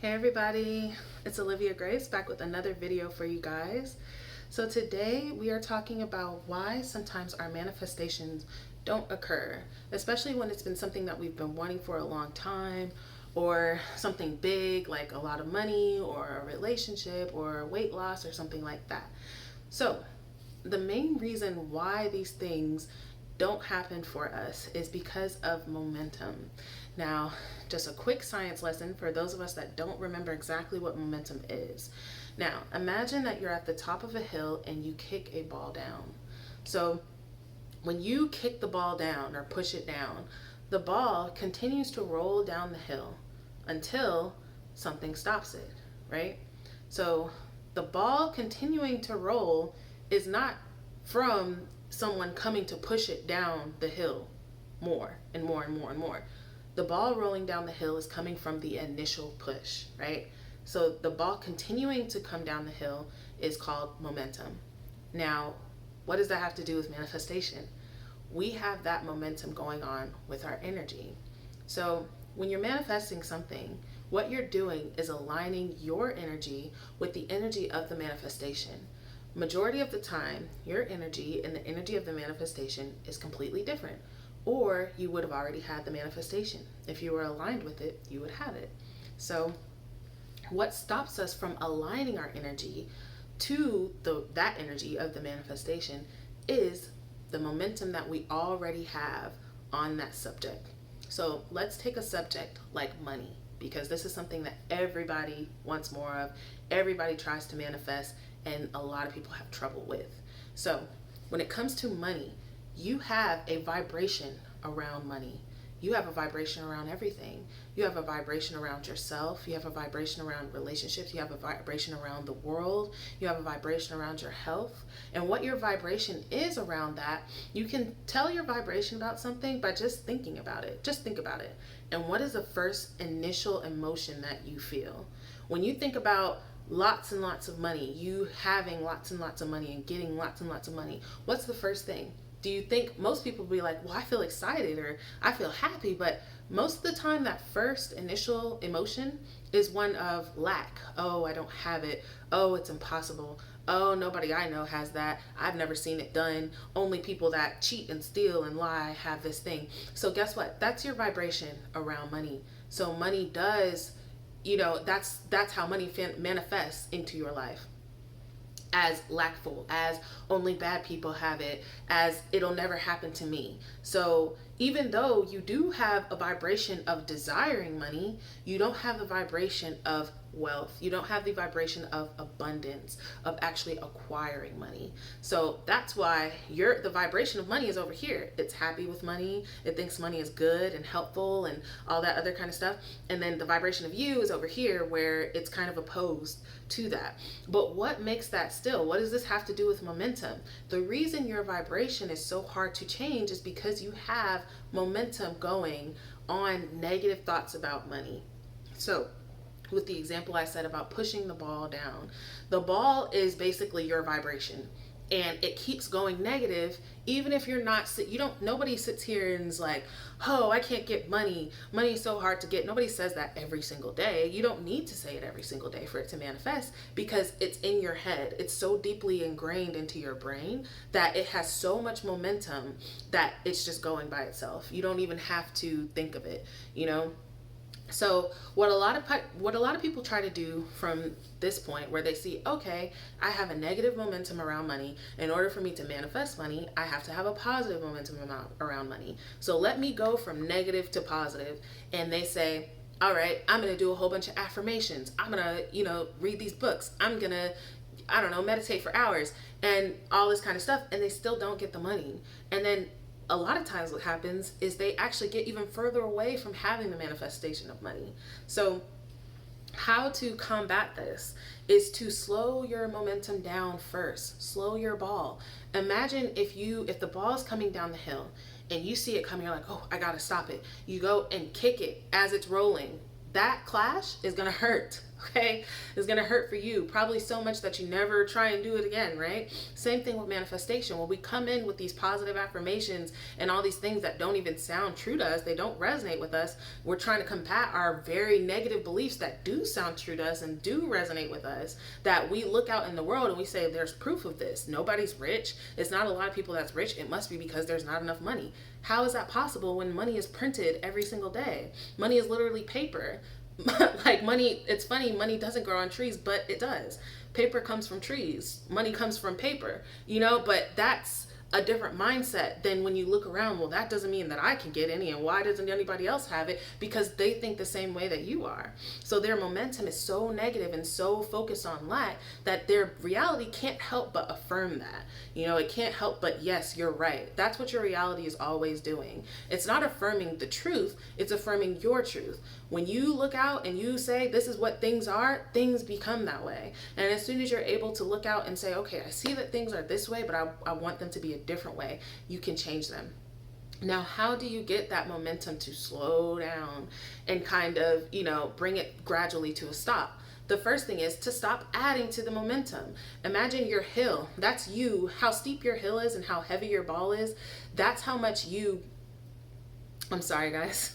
Hey everybody, it's Olivia Grace back with another video for you guys. So today we are talking about why sometimes our manifestations don't occur, especially when it's been something that we've been wanting for a long time, or something big like a lot of money or a relationship or weight loss or something like that. So the main reason why these things don't happen for us is because of momentum. Now, just a quick science lesson for those of us that don't remember exactly what momentum is. Now, imagine that you're at the top of a hill and you kick a ball down. So, when you kick the ball down or push it down, the ball continues to roll down the hill until something stops it, right? So, the ball continuing to roll is not from someone coming to push it down the hill more and more and more and more. The ball rolling down the hill is coming from the initial push, right? So the ball continuing to come down the hill is called momentum. Now, what does that have to do with manifestation? We have that momentum going on with our energy. So when you're manifesting something, what you're doing is aligning your energy with the energy of the manifestation. Majority of the time, your energy and the energy of the manifestation is completely different, or you would have already had the manifestation. If you were aligned with it, you would have it. So what stops us from aligning our energy to that energy of the manifestation is the momentum that we already have on that subject. So let's take a subject like money, because this is something that everybody wants more of, everybody tries to manifest, and a lot of people have trouble with. So when it comes to money, you have a vibration around money. You have a vibration around everything. You have a vibration around yourself. You have a vibration around relationships. You have a vibration around the world. You have a vibration around your health. And what your vibration is around that, you can tell your vibration about something by just thinking about it. Just think about it. And what is the first initial emotion that you feel? When you think about lots and lots of money, you having lots and lots of money and getting lots and lots of money, what's the first thing? Do you think most people will be like, well, I feel excited or I feel happy, but most of the time that first initial emotion is one of lack. Oh, I don't have it. Oh, it's impossible. Oh, nobody I know has that. I've never seen it done. Only people that cheat and steal and lie have this thing. So guess what? That's your vibration around money. So money does, that's how money manifests into your life, as lackful, as only bad people have it, as it'll never happen to me. So even though you do have a vibration of desiring money, you don't have the vibration of wealth. You don't have the vibration of abundance, of actually acquiring money. So that's why the vibration of money is over here. It's happy with money. It thinks money is good and helpful and all that other kind of stuff. And then the vibration of you is over here, where it's kind of opposed to that. But what makes that still? What does this have to do with momentum? The reason your vibration is so hard to change is because you have momentum going on negative thoughts about money. So with the example I said about pushing the ball down, the ball is basically your vibration, and it keeps going negative. Even if you're not, nobody sits here and is like, oh, I can't get money. Money is so hard to get. Nobody says that every single day. You don't need to say it every single day for it to manifest, because it's in your head. It's so deeply ingrained into your brain that it has so much momentum that it's just going by itself. You don't even have to think of it, So what a lot of people try to do from this point, where they see, okay, I have a negative momentum around money. In order for me to manifest money, I have to have a positive momentum around money. So let me go from negative to positive. And they say, all right, I'm going to do a whole bunch of affirmations. I'm going to, read these books. I'm going to, meditate for hours and all this kind of stuff. And they still don't get the money. And then a lot of times what happens is they actually get even further away from having the manifestation of money. So how to combat this is to slow your momentum down first. Slow your ball. Imagine if the ball is coming down the hill and you see it coming, you're like, oh, I gotta stop it. You go and kick it as it's rolling. that clash is going to hurt. Okay, it's going to hurt for you, probably so much that you never try and do it again, right? Same thing with manifestation. When we come in with these positive affirmations and all these things that don't even sound true to us, they don't resonate with us, we're trying to combat our very negative beliefs that do sound true to us and do resonate with us, that we look out in the world and we say, there's proof of this. Nobody's rich. It's not a lot of people that's rich. It must be because there's not enough money. How is that possible when money is printed every single day? Money is literally paper. Like money, it's funny, money doesn't grow on trees, but it does. Paper comes from trees. Money comes from paper, but that's a different mindset than when you look around. Well, that doesn't mean that I can get any, and why doesn't anybody else have it? Because they think the same way that you are. So their momentum is so negative and so focused on lack that their reality can't help but affirm that. It can't help but, yes, you're right. That's what your reality is always doing. It's not affirming the truth, it's affirming your truth. When you look out and you say, this is what things are, things become that way. And as soon as you're able to look out and say, okay, I see that things are this way, but I want them to be a different way, you can change them. Now, how do you get that momentum to slow down and kind of, bring it gradually to a stop? The first thing is to stop adding to the momentum. Imagine your hill. That's you. How steep your hill is and how heavy your ball is. That's how much I'm sorry, guys.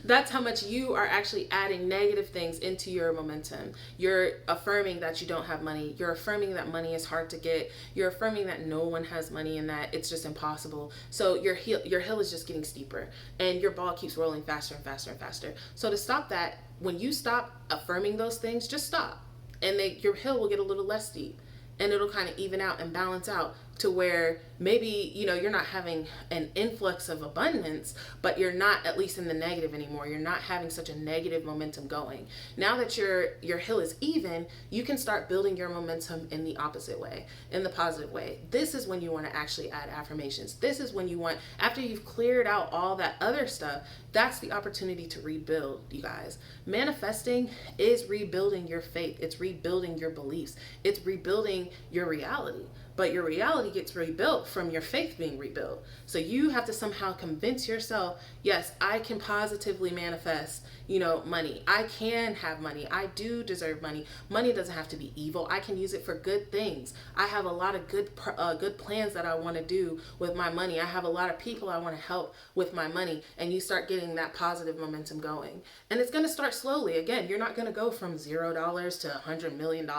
That's how much you are actually adding negative things into your momentum. You're affirming that you don't have money. You're affirming that money is hard to get. You're affirming that no one has money and that it's just impossible. So your hill is just getting steeper and your ball keeps rolling faster and faster and faster. So to stop that, when you stop affirming those things, just stop. And your hill will get a little less steep. And it'll kind of even out and balance out to where maybe, you're not having an influx of abundance, but you're not at least in the negative anymore. You're not having such a negative momentum going. Now that your hill is even, you can start building your momentum in the opposite way, in the positive way. This is when you want to actually add affirmations. This is when you want, after you've cleared out all that other stuff, that's the opportunity to rebuild, you guys. Manifesting is rebuilding your faith. It's rebuilding your beliefs. It's rebuilding your reality. But your reality gets rebuilt from your faith being rebuilt. So you have to somehow convince yourself, yes, I can positively manifest, money. I can have money. I do deserve money. Money doesn't have to be evil. I can use it for good things. I have a lot of good plans that I want to do with my money. I have a lot of people I want to help with my money. And you start getting that positive momentum going. And it's going to start slowly. Again, you're not going to go from $0 to $100 million.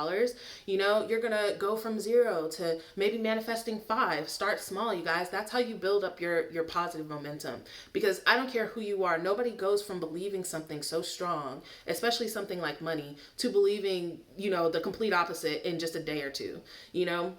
You're going to go from 0 to maybe manifesting 5. Start small, you guys. That's how you build up your positive momentum. Because I don't care who you are. Nobody goes from believing something so strong, especially something like money, to believing, the complete opposite in just a day or two. You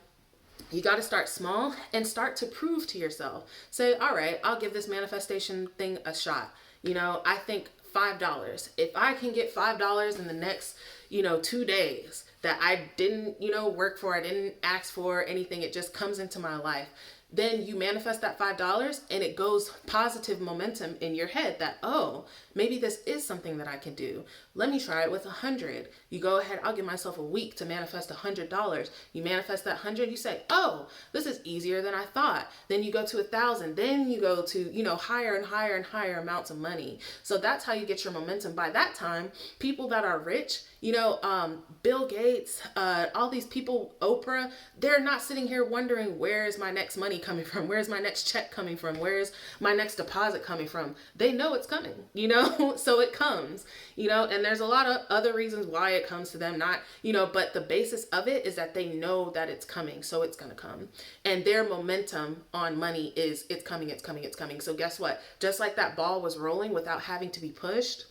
got to start small and start to prove to yourself. Say, all right, I'll give this manifestation thing a shot. I think $5. If I can get $5 in the next, 2 days that I didn't, work for, I didn't ask for anything, it just comes into my life. Then you manifest that $5 and it goes positive momentum in your head that, oh, maybe this is something that I can do. Let me try it with 100. You go ahead, I'll give myself a week to manifest $100. You manifest that 100, you say, oh, this is easier than I thought. Then you go to 1,000. Then you go to, higher and higher and higher amounts of money. So that's how you get your momentum. By that time, people that are rich, Bill Gates, all these people, Oprah, they're not sitting here wondering, where is my next money coming from? Where's my next check coming from? Where's my next deposit coming from? They know it's coming, so it comes, and there's a lot of other reasons why it comes to them, not, but the basis of it is that they know that it's coming. So it's going to come, and their momentum on money is it's coming, it's coming, it's coming. So guess what? Just like that ball was rolling without having to be pushed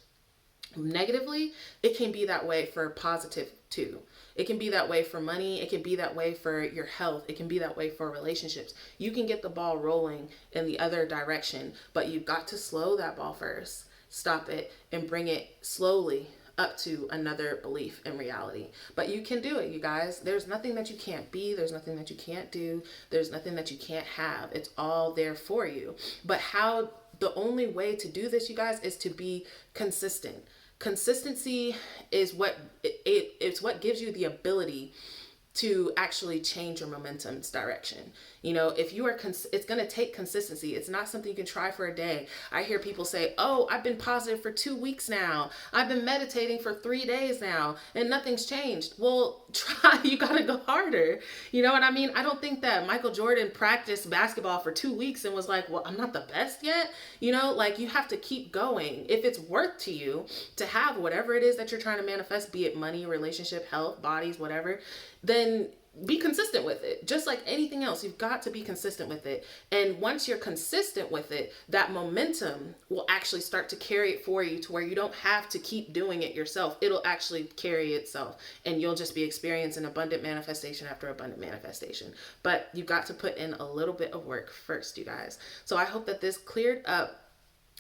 negatively, it can be that way for positive too. It can be that way for money. It can be that way for your health. It can be that way for relationships. You can get the ball rolling in the other direction, but you've got to slow that ball first, stop it, and bring it slowly up to another belief in reality. But you can do it, you guys. There's nothing that you can't be. There's nothing that you can't do. There's nothing that you can't have. It's all there for you. But the only way to do this, you guys, is to be consistent. Consistency is it's what gives you the ability to actually change your momentum's direction. You know, if you are, it's going to take consistency. It's not something you can try for a day. I hear people say, oh, I've been positive for 2 weeks now. I've been meditating for 3 days now and nothing's changed. Well, try, you got to go harder. You know what I mean? I don't think that Michael Jordan practiced basketball for 2 weeks and was like, well, I'm not the best yet. You know, like you have to keep going. If it's worth to you to have whatever it is that you're trying to manifest, be it money, relationship, health, bodies, whatever, then be consistent with it. Just like anything else, you've got to be consistent with it. And once you're consistent with it, that momentum will actually start to carry it for you to where you don't have to keep doing it yourself. It'll actually carry itself and you'll just be experiencing abundant manifestation after abundant manifestation. But you've got to put in a little bit of work first, you guys. So I hope that this cleared up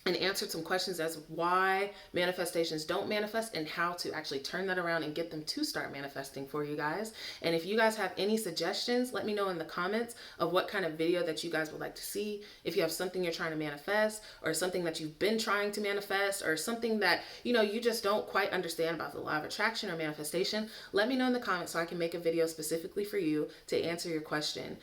and answered some questions as why manifestations don't manifest and how to actually turn that around and get them to start manifesting for you guys. And if you guys have any suggestions, let me know in the comments of what kind of video that you guys would like to see. If you have something you're trying to manifest or something that you've been trying to manifest or something that, you know, you just don't quite understand about the law of attraction or manifestation, let me know in the comments so I can make a video specifically for you to answer your question.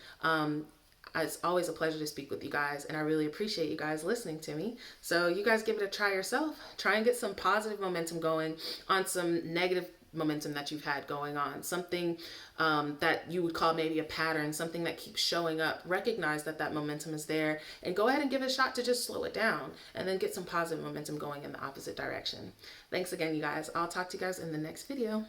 It's always a pleasure to speak with you guys, and I really appreciate you guys listening to me. So you guys give it a try yourself. Try and get some positive momentum going on some negative momentum that you've had going on. Something that you would call maybe a pattern, something that keeps showing up. Recognize that that momentum is there and go ahead and give it a shot to just slow it down and then get some positive momentum going in the opposite direction. Thanks again, you guys. I'll talk to you guys in the next video.